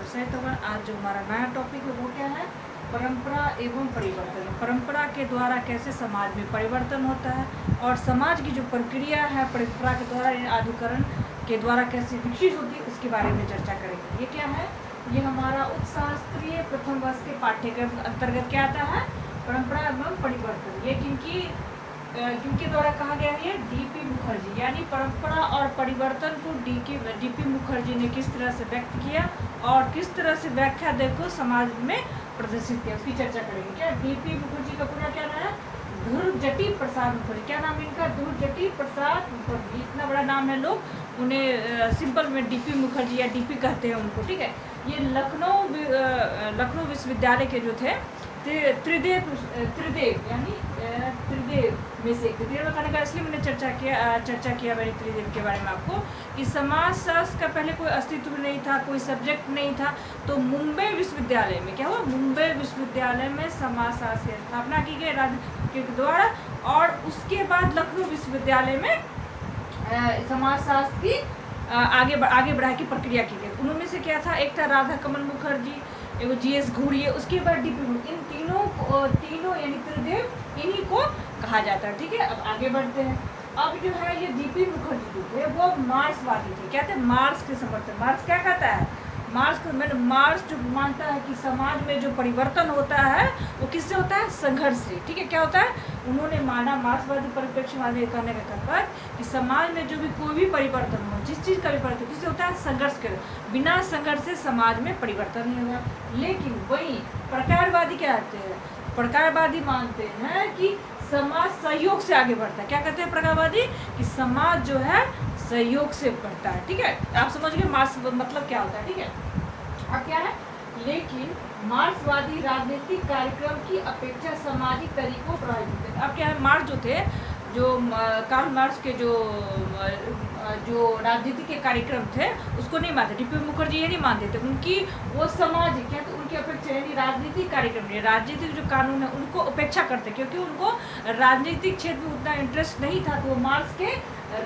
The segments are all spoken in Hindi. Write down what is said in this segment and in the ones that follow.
उत्साहित होगा। आज जो हमारा नया टॉपिक है वो क्या है, परंपरा एवं परिवर्तन। परंपरा के द्वारा कैसे समाज में परिवर्तन होता है और समाज की जो प्रक्रिया है परंपरा के द्वारा आधुनिकीकरण के द्वारा कैसे विकसित होती है उसके बारे में चर्चा करेंगे। ये क्या है, ये हमारा उत्शास्त्रीय प्रथम वर्ष के पाठ्यक्रम अंतर्गत क्या आता है, परंपरा एवं परिवर्तन। ये किनके द्वारा कहा गया है, डीपी मुखर्जी, यानी परंपरा और परिवर्तन को डीपी मुखर्जी ने किस तरह से व्यक्त किया और किस तरह से व्याख्या देखो समाज में प्रदर्शित किया, उसकी चर्चा करेंगे। क्या डीपी मुखर्जी का पूरा क्या नाम है, ध्रुवजटी प्रसाद मुखर्जी। क्या नाम है इनका, ध्रुवजटी प्रसाद मुखर्जी। इतना बड़ा नाम है, लोग उन्हें सिंपल में डीपी मुखर्जी या डीपी कहते हैं उनको, ठीक है। ये लखनऊ विश्वविद्यालय के जो थे त्रिदेव यानी त्रिदेव में से त्रिदेव कहने का इसलिए मैंने चर्चा किया मैंने त्रिदेव के बारे में आपको, कि समाज शास्त्र का पहले कोई अस्तित्व नहीं था, कोई सब्जेक्ट नहीं था। तो मुंबई विश्वविद्यालय में क्या हुआ, मुंबई विश्वविद्यालय में समाज शास्त्र की स्थापना की गई राज्य के द्वारा, और उसके बाद लखनऊ विश्वविद्यालय में समाज शास्त्र की आगे बढ़ाने की प्रक्रिया की गई। उन्होंने से क्या था, एक था राधा कमल मुखर्जी, एगो जीएस घुरिये, उसके बाद डीपी। इन तीनों यानी त्रिदेव, इन्हीं को कहा जाता है, ठीक है। अब आगे बढ़ते हैं। अब जो है ये डीपी मुखर्जी जो थे वो मार्क्सवादी थे। क्या थे, मार्क्स के समर्थक। मार्क्स क्या कहता है, मार्क्स जो मानता है कि समाज में जो परिवर्तन होता है वो किससे होता है, संघर्ष से, ठीक है। क्या होता है, उन्होंने माना मार्क्सवादी परिप्रेक्ष्यवादी कहने का तात्पर्य कि समाज में जो भी कोई भी परिवर्तन हो, जिस चीज़ का परिवर्तन किससे होता है, संघर्ष के। बिना संघर्ष से समाज में परिवर्तन नहीं होगा। लेकिन वही प्रकारवादी क्या कहते हैं, प्रकारवादी मानते हैं कि समाज सहयोग से आगे बढ़ता है। क्या कहते हैं प्रकारवादी, कि समाज जो है सहयोग से बढ़ता है, ठीक है। आप समझ गए मार्क्स मतलब क्या होता है, ठीक है। अब क्या है, लेकिन मार्क्सवादी राजनीतिक कार्यक्रम की अपेक्षा सामाजिक तरीकों पर प्रभावित थे। अब क्या है, मार्क्स जो थे, जो कार्ल मार्क्स के जो राजनीति के कार्यक्रम थे उसको नहीं मानते, डीपी मुखर्जी ये नहीं मानते थे। उनकी वो सामाजिक क्या, तो उनकी अपेक्षा यानी राजनीतिक कार्यक्रम, राजनीतिक जो कानून है उनको अपेक्षा करते, क्योंकि उनको राजनीतिक क्षेत्र में उतना इंटरेस्ट नहीं था, तो वो मार्क्स के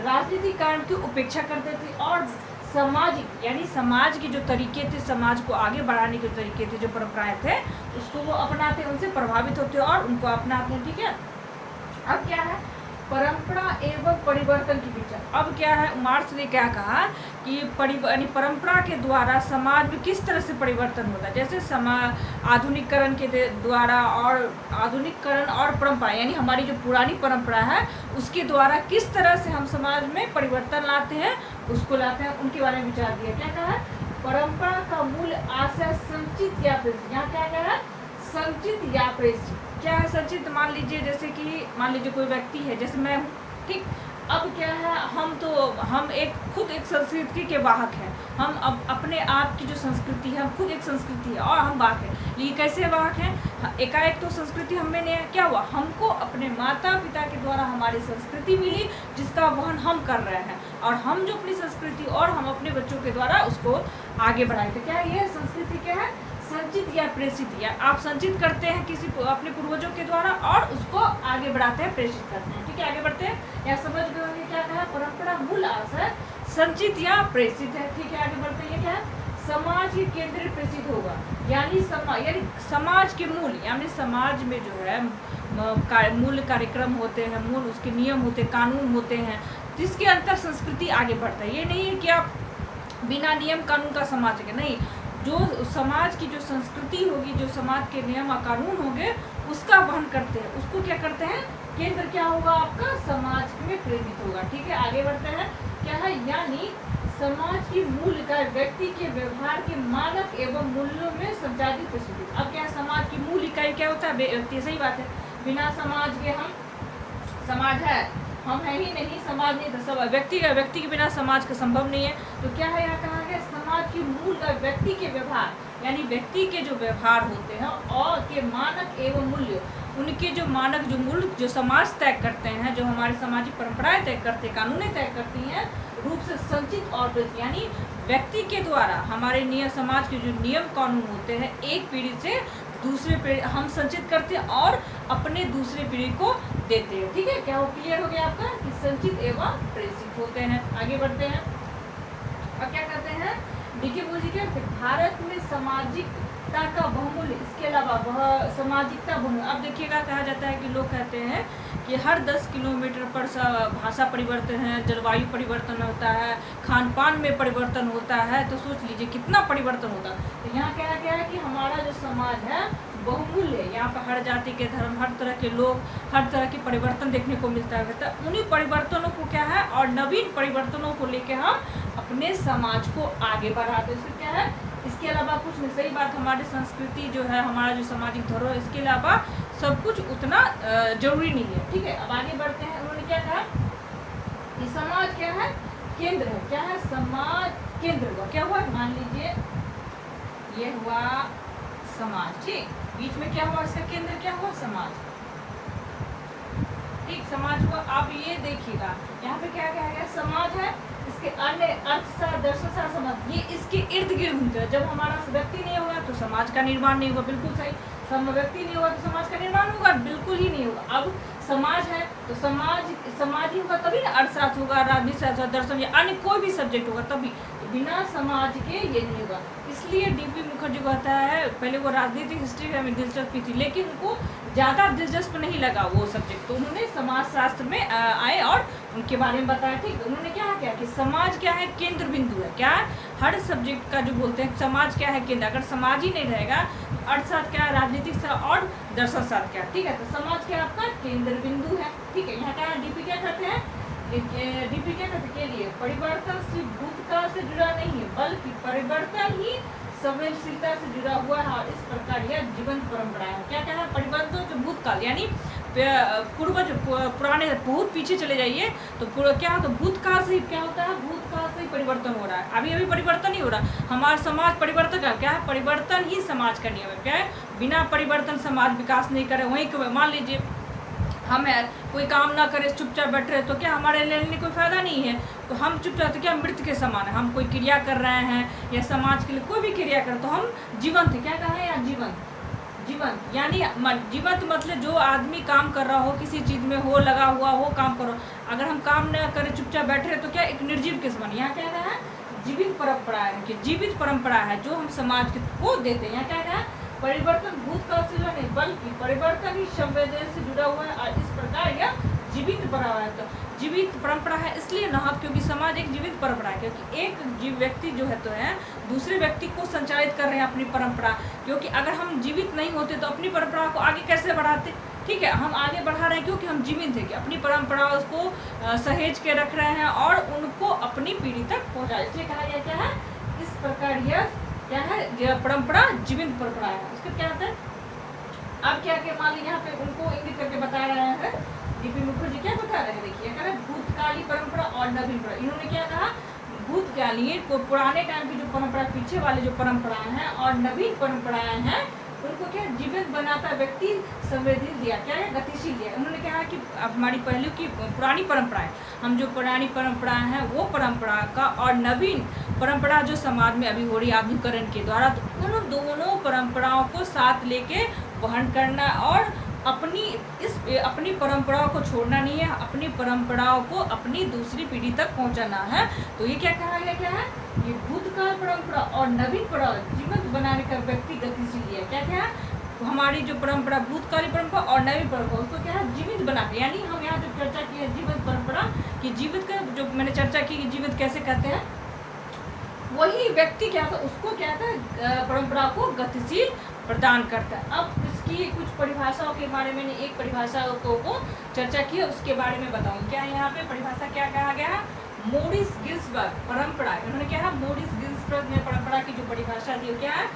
राजनीतिक कानून की उपेक्षा करते थे। और सामाजिक यानी समाज के जो तरीके थे, समाज को आगे बढ़ाने के तरीके थे, जो परंपराएं थे, उसको वो अपनाते, उनसे प्रभावित होते और उनको अपनाते हैं, ठीक है। अब क्या है, परंपरा एवं परिवर्तन की विचार। अब क्या है, मार्क्स ने क्या कहा कि परंपरा के द्वारा समाज में किस तरह से परिवर्तन होता है। जैसे आधुनिकीकरण के द्वारा, और आधुनिकीकरण और परंपरा यानी हमारी जो पुरानी परंपरा है उसके द्वारा किस तरह से हम समाज में परिवर्तन लाते हैं, उसको लाते हैं, उनके बारे में विचार दिया। क्या कहा, परंपरा का मूल आशय संचित या प्रेषित। यहाँ क्या कहा, संचित या प्रेषित। क्या है संचित, मान लीजिए मान लीजिए कोई व्यक्ति है, जैसे मैं हूँ, ठीक। अब क्या है, हम खुद एक संस्कृति के वाहक हैं। हम अब अपने आप की जो संस्कृति है, हम खुद एक संस्कृति है और हम वाहक हैं। लेकिन कैसे वाहक हैं, एकाएक तो संस्कृति हम में नहीं है। क्या हुआ, हमको अपने माता पिता के द्वारा हमारी संस्कृति मिली, जिसका वहन हम कर रहे हैं, और हम जो अपनी संस्कृति और हम अपने बच्चों के द्वारा उसको आगे बढ़ाएंगे। क्या ये संस्कृति क्या है, संचित या प्रेषित। या आप संचित करते हैं किसी अपने पूर्वजों के द्वारा और उसको आगे बढ़ाते हैं, प्रेषित करते हैं, ठीक है। आगे बढ़ते हैं, या समझ गए होंगे क्या कहा, परंपरा मूल आशय संचित या प्रेषित है, ठीक है। आगे बढ़ते हैं, ये क्या है, समाज के केंद्र प्रेषित होगा, यानी समाज के मूल, यानी समाज में जो है मूल कार्यक्रम होते हैं, मूल उसके नियम होते, कानून होते हैं, जिसके अंतर संस्कृति आगे बढ़ता है। ये नहीं है कि आप बिना नियम कानून का समाज है, नहीं। जो समाज की जो संस्कृति होगी, जो समाज के नियम और कानून होंगे, उसका वहन करते हैं, उसको क्या करते हैं, केंद्र क्या होगा आपका, समाज में प्रेरित होगा, ठीक है। आगे बढ़ते हैं, क्या है, यानी समाज की मूल इकाई व्यक्ति के व्यवहार के मानक एवं मूल्यों में संचालित प्रस्तुति। अब क्या है, समाज की मूल इकाई क्या होता है, व्यक्ति। सही बात है, बिना समाज के समाज है, हम है ही नहीं, समाज नहीं, तो सब व्यक्ति के बिना समाज का संभव नहीं है। तो क्या है, यहाँ कहा गया समाज की मूल व्यक्ति के व्यवहार, यानी व्यक्ति के जो व्यवहार होते हैं और के मानक एवं मूल्य, उनके जो मानक, जो मूल्य, जो समाज तय करते हैं, जो हमारी सामाजिक परंपराएं तय करते हैं, कानूनें तय करती हैं, रूप से संचित और प्रेषित, यानी व्यक्ति के द्वारा हमारे समाज के जो नियम कानून होते हैं, एक पीढ़ी से दूसरे पीढ़ी हम संचित करते हैं और अपने दूसरे पीढ़ी को देते हैं, ठीक है। क्या वो क्लियर हो गया आपका, कि संचित एवं प्रेषित होते हैं। आगे बढ़ते हैं, अब क्या करते हैं, देखिए वो जी क्या है, भारत में सामाजिकता का बहुमूल्य, इसके अलावा वह सामाजिकता बहुमूल्य। अब देखिएगा, कहा जाता है कि लोग कहते हैं कि हर 10 किलोमीटर पर भाषा परिवर्तन है, जलवायु परिवर्तन होता है, खान पान में परिवर्तन होता है। तो सोच लीजिए कितना परिवर्तन होता है। तो यहाँ कहा गया है कि हमारा जो समाज है बहुमूल्य है, यहाँ पर हर जाति के धर्म, हर तरह के लोग, हर तरह के परिवर्तन देखने को मिलता है। तो उन्हीं परिवर्तनों को क्या है, और नवीन परिवर्तनों को लेकर हम अपने समाज को आगे बढ़ाते हैं। क्या है, इसके अलावा कुछ नहीं। सही बात, हमारी संस्कृति जो है, हमारा जो सामाजिक धरोहर, इसके अलावा सब कुछ उतना जरूरी नहीं है। ठीक है, अब आगे बढ़ते हैं। उन्होंने क्या कहा कि समाज क्या है, केंद्र है। क्या है, समाज केंद्र हुआ। क्या हुआ, मान लीजिए ये हुआ समाज, ठीक, बीच में क्या हुआ, इसका केंद्र क्या हुआ, समाज, ठीक, समाज हुआ। आप ये देखिएगा यहाँ पे क्या कहा गया, समाज है, इसके अन्य अर्थशास्त्र, दर्शनशास्त्र, समाज, ये इसके इर्द गिर्द घूमते हैं। जब हमारा व्यक्ति नहीं होगा तो समाज का निर्माण नहीं होगा, बिल्कुल सही। व्यक्ति नहीं होगा तो समाज का निर्माण होगा, बिल्कुल ही नहीं होगा। अब समाज है तो समाज ही होगा तभी ना अर्थशास्त्र होगा, राजनीति शास्त्र, दर्शन या अन्य कोई भी सब्जेक्ट होगा तभी। तो बिना समाज के ये नहीं होगा। इसलिए डीपी मुखर्जी कहता है, पहले वो राजनीतिक हिस्ट्री में दिलचस्पी थी लेकिन उनको ज़्यादा दिलचस्प नहीं लगा वो सब्जेक्ट, तो उन्होंने समाजशास्त्र में आए और उनके बारे में बताया। ठीक, उन्होंने क्या किया कि समाज क्या है, केंद्र बिंदु है। क्या है, हर सब्जेक्ट का जो बोलते हैं समाज क्या है, केंद्र। अगर समाज ही नहीं रहेगा, अर्थशास्त्र क्या है, राजनीतिक शास्त्र और दर्शन शास्त्र क्या, ठीक है। तो समाज क्या आपका केंद्र बिंदु है। ठीक है, यहाँ क्या डीपी क्या कहते हैं, डीपी क्या कहते के लिए, परिवर्तन सिर्फ भूतकाल से जुड़ा नहीं है बल्कि परिवर्तन ही संवेदनशीलता से जुड़ा हुआ है और इस प्रकार यह जीवंत परंपरा है। क्या क्या है, परिवर्तन जो भूतकाल यानी पूर्वज पुराने बहुत पीछे चले जाइए तो क्या होता है, भूतकाल से क्या होता है, भूतकाल से ही परिवर्तन हो रहा है। अभी अभी परिवर्तन ही हो रहा है। हमारा समाज परिवर्तन का क्या है, परिवर्तन ही समाज का नियम है। क्या है, बिना परिवर्तन समाज विकास नहीं करे। वहीं मान लीजिए हम कोई काम ना करे, चुपचाप बैठ रहे तो क्या हमारे लेने कोई फायदा नहीं है। तो हम चुपचाप तो क्या मृत के समान है। हम कोई क्रिया कर रहे हैं या समाज के लिए कोई भी क्रिया कर तो हम जीवंत, क्या कहें या जीवंत, जीवंत यानी जीवंत मतलब जो आदमी काम कर रहा हो, किसी चीज़ में हो, लगा हुआ हो, काम करो। अगर हम काम न करें, चुपचाप बैठे रहे तो क्या एक निर्जीव के समान। यहाँ क्या है, जीवित परंपरा है कि जीवित परंपरा है जो हम समाज को देते हैं। यहाँ क्या है, परिवर्तन भूतकाल से नहीं बल्कि परिवर्तन ही संवेदन से जुड़ा हुआ है और इस प्रकार यह जीवित परंपरा है। तो जीवित परंपरा है इसलिए ना, क्योंकि समाज एक जीवित परंपरा है। क्योंकि एक जीव व्यक्ति जो है तो है दूसरे व्यक्ति को संचालित कर रहे हैं अपनी परंपरा। क्योंकि अगर हम जीवित नहीं होते तो अपनी परंपरा को आगे कैसे बढ़ाते। ठीक है, हम आगे बढ़ा रहे हैं क्योंकि हम जीवित हैं कि अपनी परंपरा को सहेज के रख रहे हैं और उनको अपनी पीढ़ी तक पहुँचाए। इसलिए कहा गया क्या है, इस प्रकार यह क्या है, यह परंपरा जीवित परंपरा है। उसका क्या होता है, अब क्या क्या मान लीजिए यहाँ पे उनको इंगित करके बता रहे हैं डीपी मुखर्जी क्या बता रहे हैं। देखिए कह रहे भूतकाली परंपरा और नवीन परंपरा। इन्होंने क्या कहा, भूतकालीन को पुराने टाइम की जो परंपरा, पीछे वाले जो परंपराएं हैं और नवीन परंपराएं हैं उनको क्या जीवित बनाता व्यक्ति संवेदनशील दिया, क्या है गतिशील दिया। उन्होंने कहा कि हमारी पहले की पुरानी परंपराएं, हम जो पुरानी परंपराएं हैं वो परंपरा का और नवीन परंपरा जो समाज में अभी हो रही है आधुनिकीकरण के द्वारा, तो उन दोनों परंपराओं को साथ लेके वहन करना और अपनी परंपराओं को छोड़ना नहीं है, अपनी परंपराओं को अपनी दूसरी पीढ़ी तक पहुंचाना है। तो ये क्या कहा गया, क्या है, ये भूतकाल परंपरा और नवीन परंपरा जीवंत बनाने का व्यक्ति गतिशील है। क्या क्या है, हमारी जो परंपरा भूतकाली परंपरा और नवीन परंपरा उसको क्या है जीवित बनाते, यानी हम यहाँ जो चर्चा की है जीवित परंपरा की, जीवित का जो मैंने चर्चा की कि जीवित कैसे कहते हैं, वही व्यक्ति क्या था उसको क्या था परंपरा को गतिशील प्रदान करता है। अब इसकी कुछ परिभाषाओं के बारे में एक परिभाषा को चर्चा की है, उसके बारे में बताऊँ। क्या यहाँ पे परिभाषा क्या कहा गया है, मोरिस गिल्सबर्ग परंपरा। उन्होंने क्या है, मोरिस गिल्सबर्ग ने परंपरा की जो परिभाषा दी क्या है,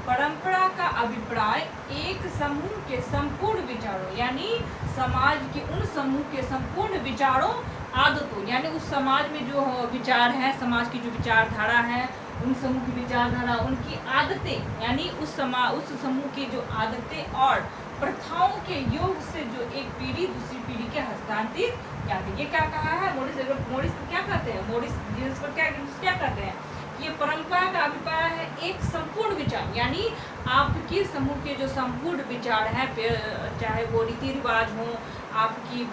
परंपरा का अभिप्राय एक समूह के संपूर्ण विचारों यानी समाज के उन समूह के संपूर्ण विचारों आदतों, यानी उस समाज में जो विचार है, समाज की जो विचारधारा है, उन समूह की विचारधारा, उनकी आदतें, यानी उस समूह की जो आदतें और प्रथाओं के योग से जो एक पीढ़ी दूसरी पीढ़ी के हस्तांतरित करती। ये क्या कहा है, मोरिस क्या कहते हैं, मोरिस गिल्सबर्ग क्या कहते हैं, ये परंपरा का अभिप्राय है एक संपूर्ण विचार, यानी आपकी समूह के जो संपूर्ण विचार हैं, चाहे वो रीति रिवाज हो, आपकी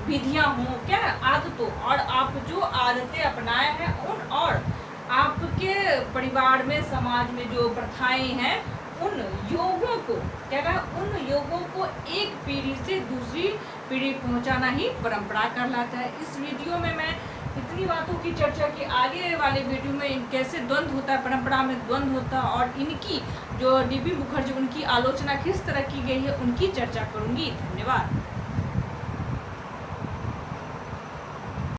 विधियां हो, क्या आदतों, और आप जो आदतें अपनाए हैं उन और आपके परिवार में, समाज में जो प्रथाएं हैं, उन योगों को क्या कहा, उन योगों को एक पीढ़ी से दूसरी पीढ़ी पहुंचाना ही परंपरा कहलाता है। इस वीडियो में मैं इतनी बातों की चर्चा की, आगे वाले वीडियो में कैसे द्वंद्व होता है, परंपरा में द्वंद्व होता है, और इनकी जो डी बी मुखर्जी उनकी आलोचना किस तरह की गई है उनकी चर्चा करूंगी। धन्यवाद।